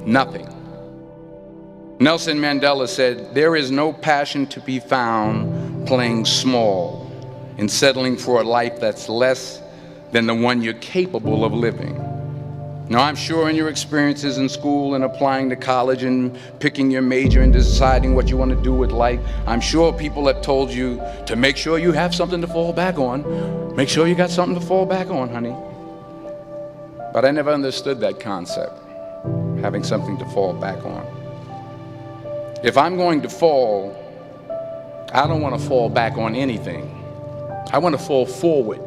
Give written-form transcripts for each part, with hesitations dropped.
nothing. Nelson Mandela said, "There is no passion to be found playing small and settling for a life that's less than the one you're capable of living." Now, I'm sure in your experiences in school and applying to college and picking your major and deciding what you want to do with life, I'm sure people have told you to make sure you have something to fall back on. Make sure you got something to fall back on, honey. But I never understood that concept, having something to fall back on. If I'm going to fall, I don't want to fall back on anything. I want to fall forward.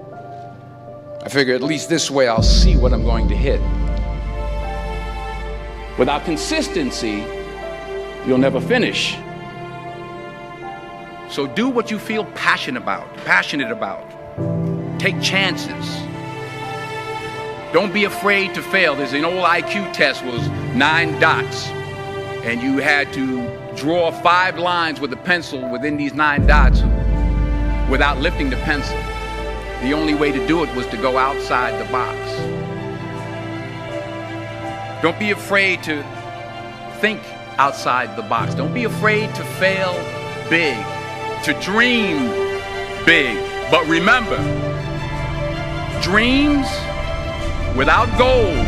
I figure at least this way I'll see what I'm going to hit. Without consistency, you'll never finish. So do what you feel passionate about. Take chances. Don't be afraid to fail. There's an old IQ test was 9 dots, and you had to draw 5 lines with a pencil within these 9 dots without lifting the pencil. The only way to do it was to go outside the box. Don't be afraid to think outside the box. Don't be afraid to fail big, to dream big. But remember, dreams without goals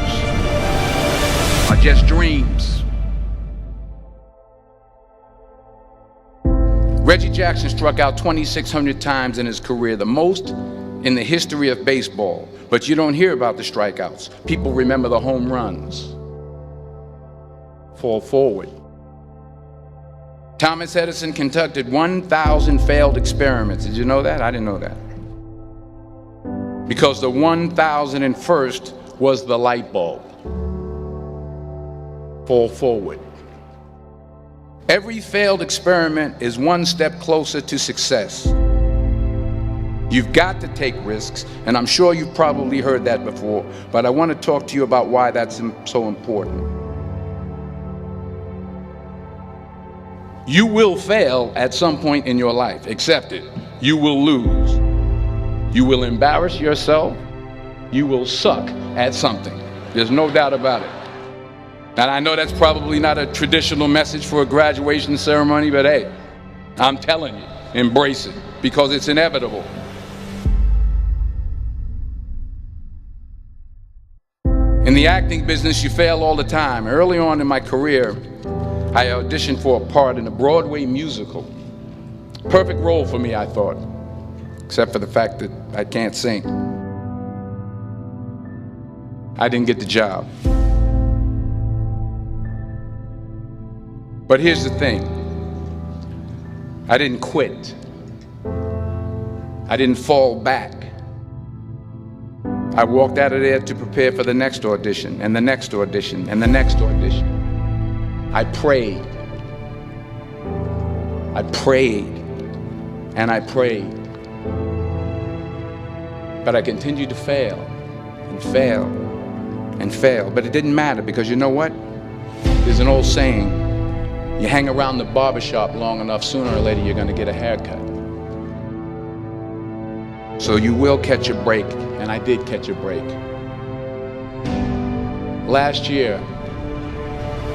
are just dreams. Reggie Jackson struck out 2,600 times in his career, the most in the history of baseball. But you don't hear about the strikeouts. People remember the home runs. Fall forward. Thomas Edison conducted 1,000 failed experiments. Did you know that? I didn't know that. Because the 1,001st was the light bulb. Fall forward. Every failed experiment is one step closer to success. You've got to take risks, and I'm sure you've probably heard that before, but I want to talk to you about why that's so important. You will fail at some point in your life. Accept it. You will lose. You will embarrass yourself. You will suck at something. There's no doubt about it. And I know that's probably not a traditional message for a graduation ceremony, but hey, I'm telling you, embrace it, because it's inevitable. In the acting business, you fail all the time. Early on in my career, I auditioned for a part in a Broadway musical. Perfect role for me, I thought, except for the fact that I can't sing. I didn't get the job. But here's the thing. I didn't quit. I didn't fall back. I walked out of there to prepare for the next audition, and the next audition, and the next audition. I prayed. I prayed. And I prayed. But I continued to fail, and fail, and fail. But it didn't matter, because you know what? There's an old saying, you hang around the barbershop long enough, sooner or later you're going to get a haircut. So you will catch a break, and I did catch a break. Last year,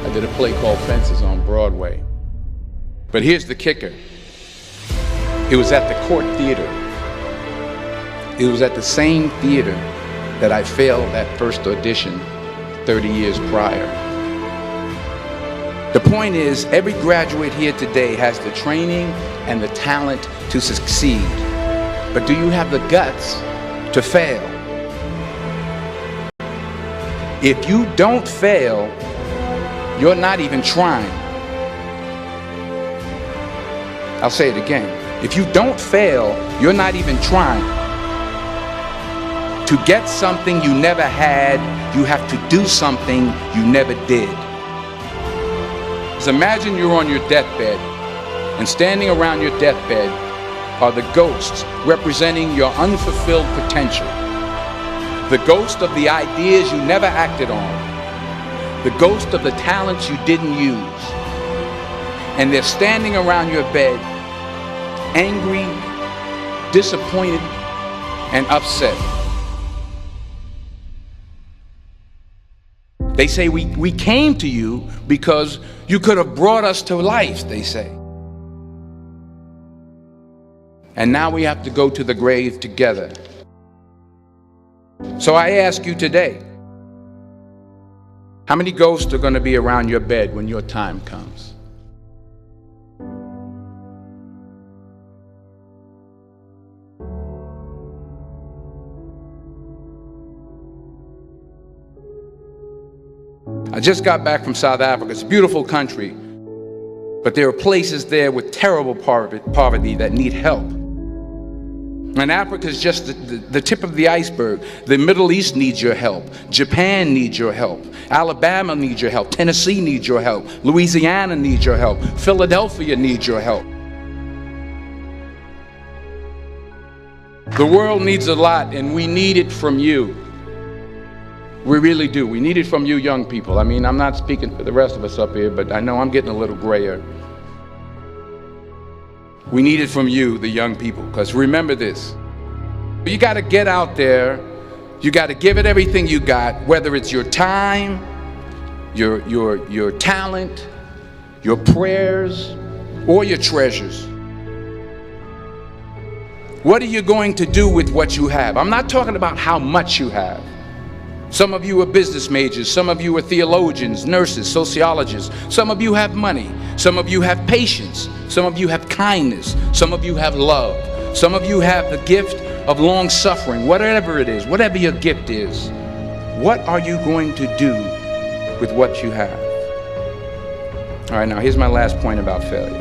I did a play called Fences on Broadway. But here's the kicker. It was at the Court Theater. It was at the same theater that I failed that first audition 30 years prior. The point is, every graduate here today has the training and the talent to succeed. But do you have the guts to fail? If you don't fail, you're not even trying. I'll say it again. If you don't fail, you're not even trying. To get something you never had, you have to do something you never did. So imagine you're on your deathbed, and standing around your deathbed are the ghosts representing your unfulfilled potential. The ghost of the ideas you never acted on. The ghost of the talents you didn't use. And they're standing around your bed, angry, disappointed, and upset. They say we came to you because you could have brought us to life, they say. And now we have to go to the grave together. So I ask you today, how many ghosts are going to be around your bed when your time comes? I just got back from South Africa. It's a beautiful country, but there are places there with terrible poverty that need help. And Africa is just the tip of the iceberg. The Middle East needs your help. Japan needs your help. Alabama needs your help. Tennessee needs your help. Louisiana needs your help. Philadelphia needs your help. The world needs a lot, and we need it from you. We really do. We need it from you young people. I mean, I'm not speaking for the rest of us up here, but I know I'm getting a little grayer. We need it from you, the young people, because remember this. You got to get out there. You got to give it everything you got, whether it's your time, your talent, your prayers, or your treasures. What are you going to do with what you have? I'm not talking about how much you have. Some of you are business majors, some of you are theologians, nurses, sociologists. Some of you have money, some of you have patience, some of you have kindness, some of you have love, some of you have the gift of long suffering. Whatever it is, whatever your gift is, what are you going to do with what you have? All right, now here's my last point about failure.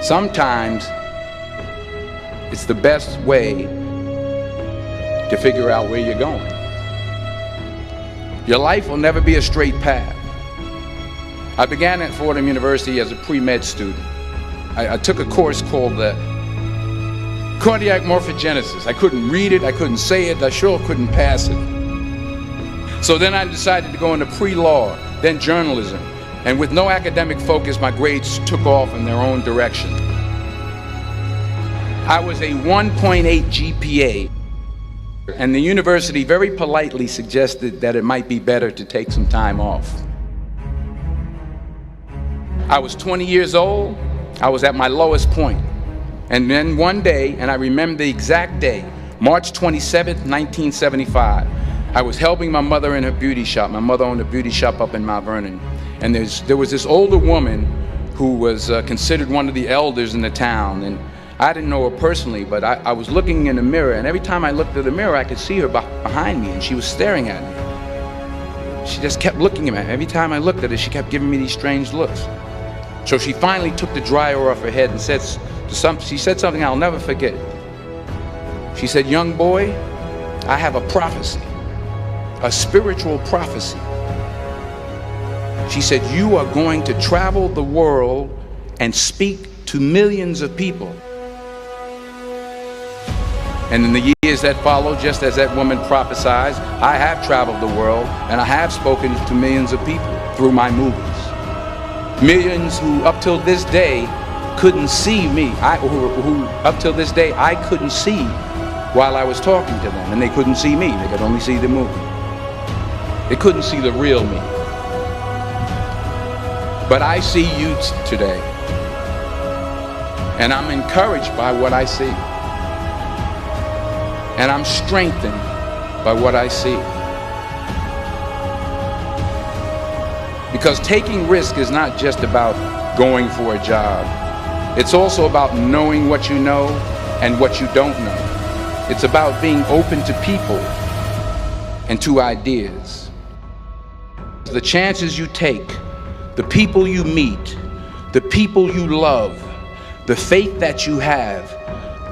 Sometimes it's the best way to figure out where you're going. Your life will never be a straight path. I began at Fordham University as a pre-med student. I took a course called cardiac morphogenesis. I couldn't read it, I couldn't say it, I sure couldn't pass it. So then I decided to go into pre-law, then journalism. And with no academic focus, my grades took off in their own direction. I was a 1.8 GPA. And the university very politely suggested that it might be better to take some time off. I was 20 years old. I was at my lowest point. And then one day, and I remember the exact day, March 27th, 1975, I was helping my mother in her beauty shop. My mother owned a beauty shop up in Mount Vernon. And there was this older woman who was considered one of the elders in the town. And I didn't know her personally, but I was looking in the mirror, and every time I looked at the mirror, I could see her behind me, and she was staring at me. She just kept looking at me. Every time I looked at her, she kept giving me these strange looks. So she finally took the dryer off her head and she said something I'll never forget. She said, "Young boy, I have a prophecy, a spiritual prophecy." She said, "You are going to travel the world and speak to millions of people." And in the years that followed, just as that woman prophesied, I have traveled the world and I have spoken to millions of people through my movies. Millions who up till this day couldn't see me, who up till this day I couldn't see while I was talking to them, and they couldn't see me, they could only see the movie. They couldn't see the real me. But I see you today, and I'm encouraged by what I see. And I'm strengthened by what I see. Because taking risk is not just about going for a job. It's also about knowing what you know and what you don't know. It's about being open to people and to ideas. The chances you take, the people you meet, the people you love, the faith that you have,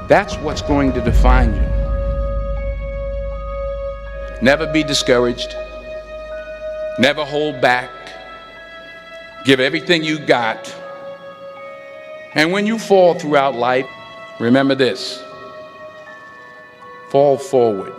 that's what's going to define you. Never be discouraged. Never hold back. Give everything you got. And when you fall throughout life, remember this: fall forward.